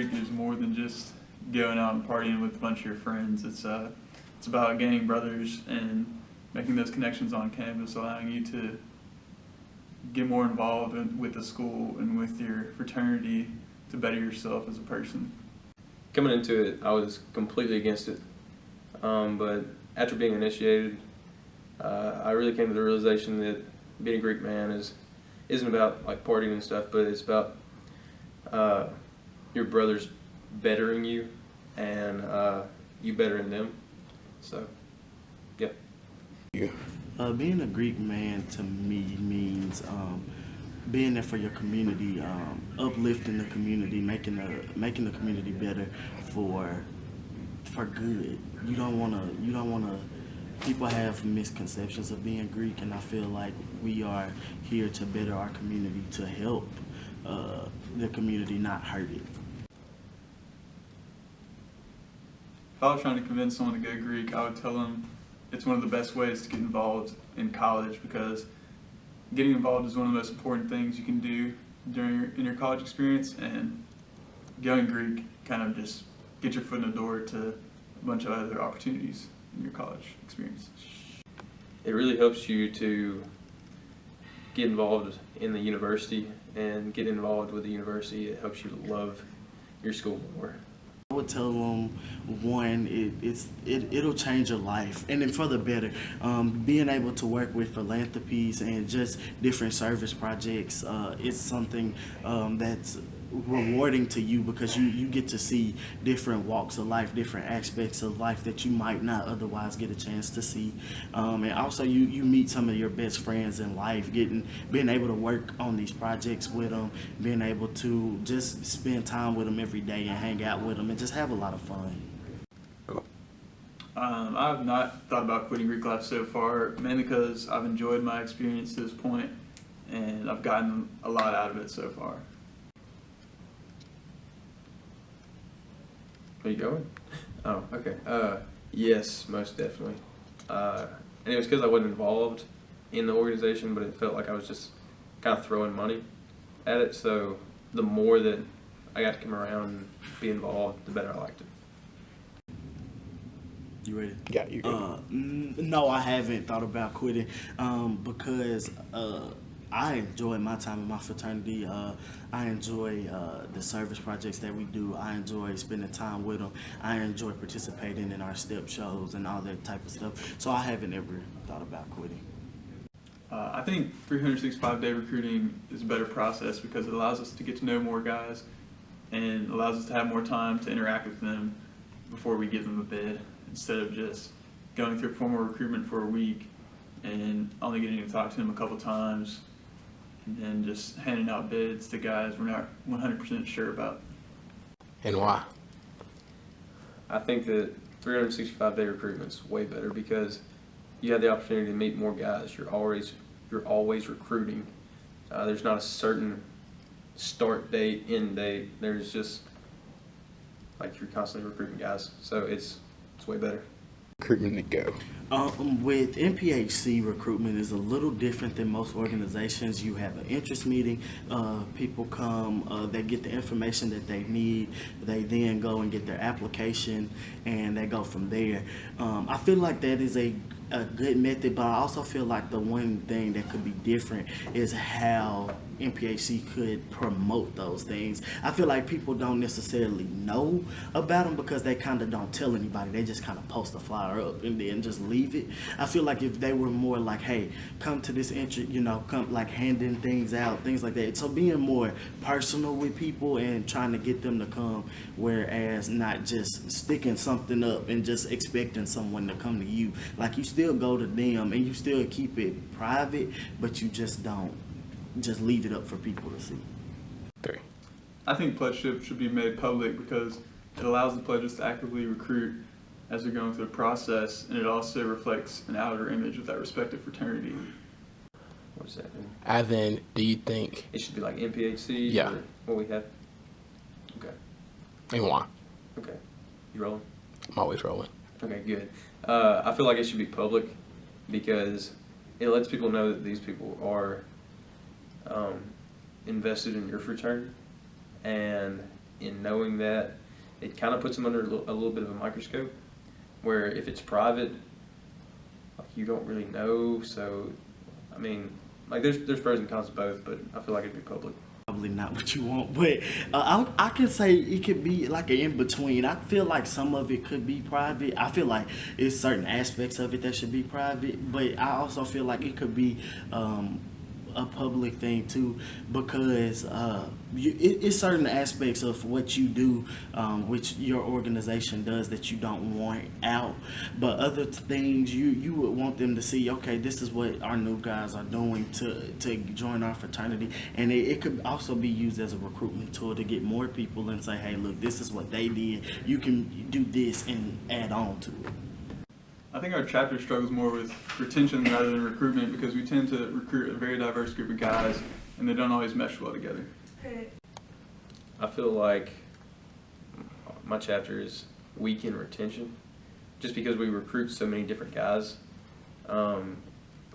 Greek is more than just going out and partying with a bunch of your friends. It's about gaining brothers and making those connections on campus, allowing you to get more involved with the school and with your fraternity to better yourself as a person. Coming into it, I was completely against it, but after being initiated, I really came to the realization that being a Greek man isn't about like partying and stuff, but it's about your brothers bettering you and you bettering them. So, yeah. Being a Greek man to me means being there for your community, uplifting the community, making the community better for good. You don't wanna. People have misconceptions of being Greek, and I feel like we are here to better our community, to help the community, not hurt it. If I was trying to convince someone to go Greek, I would tell them it's one of the best ways to get involved in college, because getting involved is one of the most important things you can do in your college experience, and going Greek kind of just get your foot in the door to a bunch of other opportunities in your college experience. It really helps you to get involved in the university, and get involved with the university. It helps you to love your school more. I would tell them, one, it'll change your life, and then for the better. Being able to work with philanthropies and just different service projects is something that's rewarding to you, because you get to see different walks of life, different aspects of life that you might not otherwise get a chance to see. And also you meet some of your best friends in life, being able to work on these projects with them, being able to just spend time with them every day and hang out with them and just have a lot of fun. I've not thought about quitting Greek life so far, mainly because I've enjoyed my experience to this point, and I've gotten a lot out of it so far. Are you going? Oh, okay. Yes, most definitely. And it was because I wasn't involved in the organization, but it felt like I was just kind of throwing money at it. So the more that I got to come around and be involved, the better I liked it. You ready? Yeah, you good. No, I haven't thought about quitting because I enjoy my time in my fraternity. I enjoy the service projects that we do. I enjoy spending time with them. I enjoy participating in our step shows and all that type of stuff. So I haven't ever thought about quitting. I think 365-day recruiting is a better process because it allows us to get to know more guys and allows us to have more time to interact with them before we give them a bid, instead of just going through formal recruitment for a week and only getting to talk to them a couple times and then just handing out bids to guys we're not 100% sure about. And why? I think that 365-day recruitment is way better because you have the opportunity to meet more guys. You're always recruiting. There's not a certain start date, end date. There's just like you're constantly recruiting guys. So it's way better. Recruitment to go. With MPHC, recruitment is a little different than most organizations. You have an interest meeting, people come, they get the information that they need, they then go and get their application, and they go from there. I feel like that is a good method, but I also feel like the one thing that could be different is how MPHC could promote those things. I feel like people don't necessarily know about them because they kind of don't tell anybody. They just kind of post a flyer up and then just leave it. I feel like if they were more like, hey, come to this entry, come like handing things out, things like that. So being more personal with people and trying to get them to come, whereas not just sticking something up and just expecting someone to come to you. Like you still go to them and you still keep it private, but you just don't just leave it up for people to see. 3. I think pledgeship should be made public because it allows the pledges to actively recruit as they're going through the process, and it also reflects an outer image of that respective fraternity. What does that mean? As in, do you think? It should be like MPHC? Yeah. Or what we have? Okay. And why? Okay. You rolling? I'm always rolling. Okay, good. I feel like it should be public because it lets people know that these people are invested in your fraternity, and in knowing that it kind of puts them under a little bit of a microscope, where if it's private, like you don't really know. So, I mean, like there's pros and cons to both, but I feel like it'd be public. Probably not what you want, but I can say it could be like an in between. I feel like some of it could be private. I feel like it's certain aspects of it that should be private, but I also feel like it could be a public thing too, because it's certain aspects of what you do, which your organization does, that you don't want out, but other things you would want them to see, okay, this is what our new guys are doing to join our fraternity, and it could also be used as a recruitment tool to get more people and say, hey, look, this is what they did, you can do this and add on to it. I think our chapter struggles more with retention rather than recruitment because we tend to recruit a very diverse group of guys and they don't always mesh well together. I feel like my chapter is weak in retention just because we recruit so many different guys.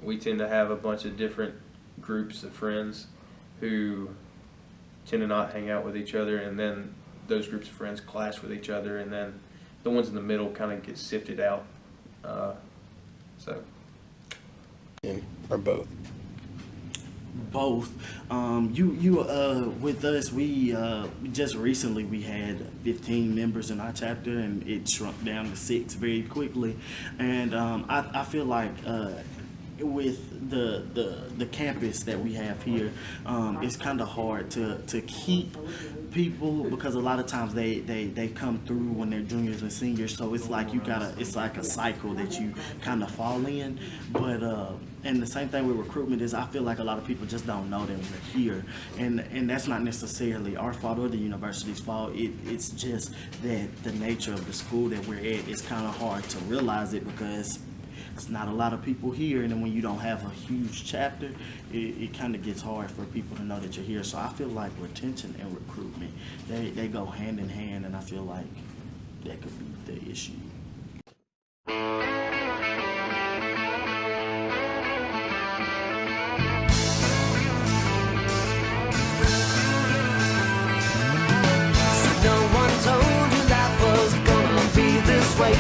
We tend to have a bunch of different groups of friends who tend to not hang out with each other, and then those groups of friends clash with each other, and then the ones in the middle kind of get sifted out. So. Or both? Both. You with us, we just recently we had 15 members in our chapter, and it shrunk down to 6 very quickly. And I feel like with the campus that we have here, it's kind of hard to keep people, because a lot of times they come through when they're juniors and seniors, so it's like it's like a cycle that you kind of fall in. But and the same thing with recruitment is, I feel like a lot of people just don't know that we're here, and that's not necessarily our fault or the university's fault. It's just that the nature of the school that we're at is kind of hard to realize it, because it's not a lot of people here, and then when you don't have a huge chapter, it kind of gets hard for people to know that you're here. So I feel like retention and recruitment, they go hand in hand, and I feel like that could be the issue. No one told you life was gonna be this way.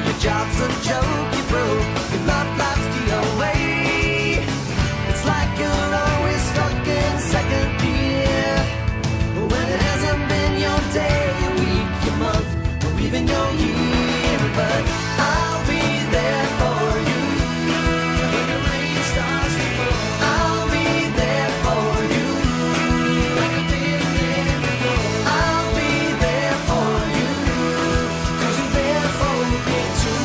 Your job's a joke, you broke, your love life's the away. It's like you're always stuck in second gear, when it hasn't been your day, your week, your month, or even your year. But I'll be there for you when the rain starts to fall. I'll be there for you like I've been there before. I'll be there for you 'cause you're there for me too.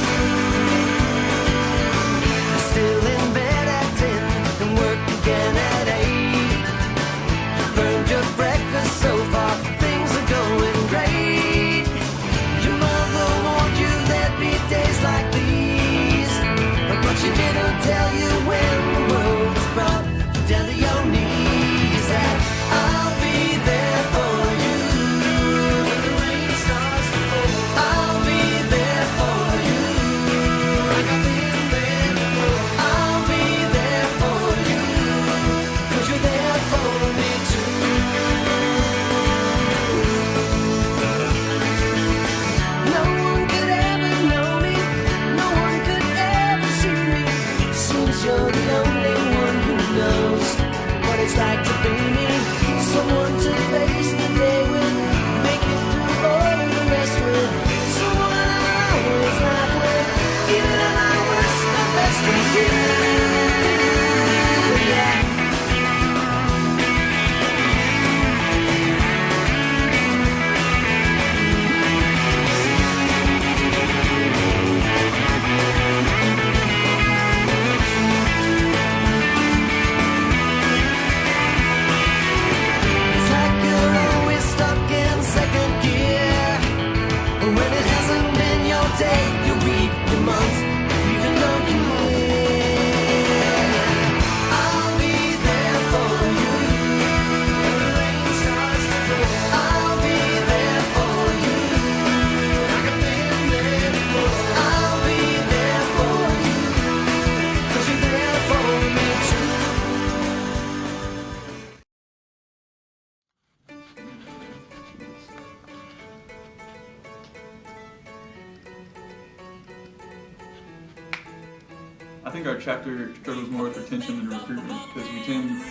I think our chapter struggles more with retention than recruitment because we tend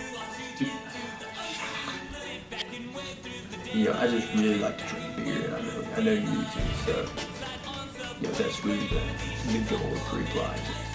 to. I just really like to drink beer, and I know you do too. So, that's really the goal of Creek Life.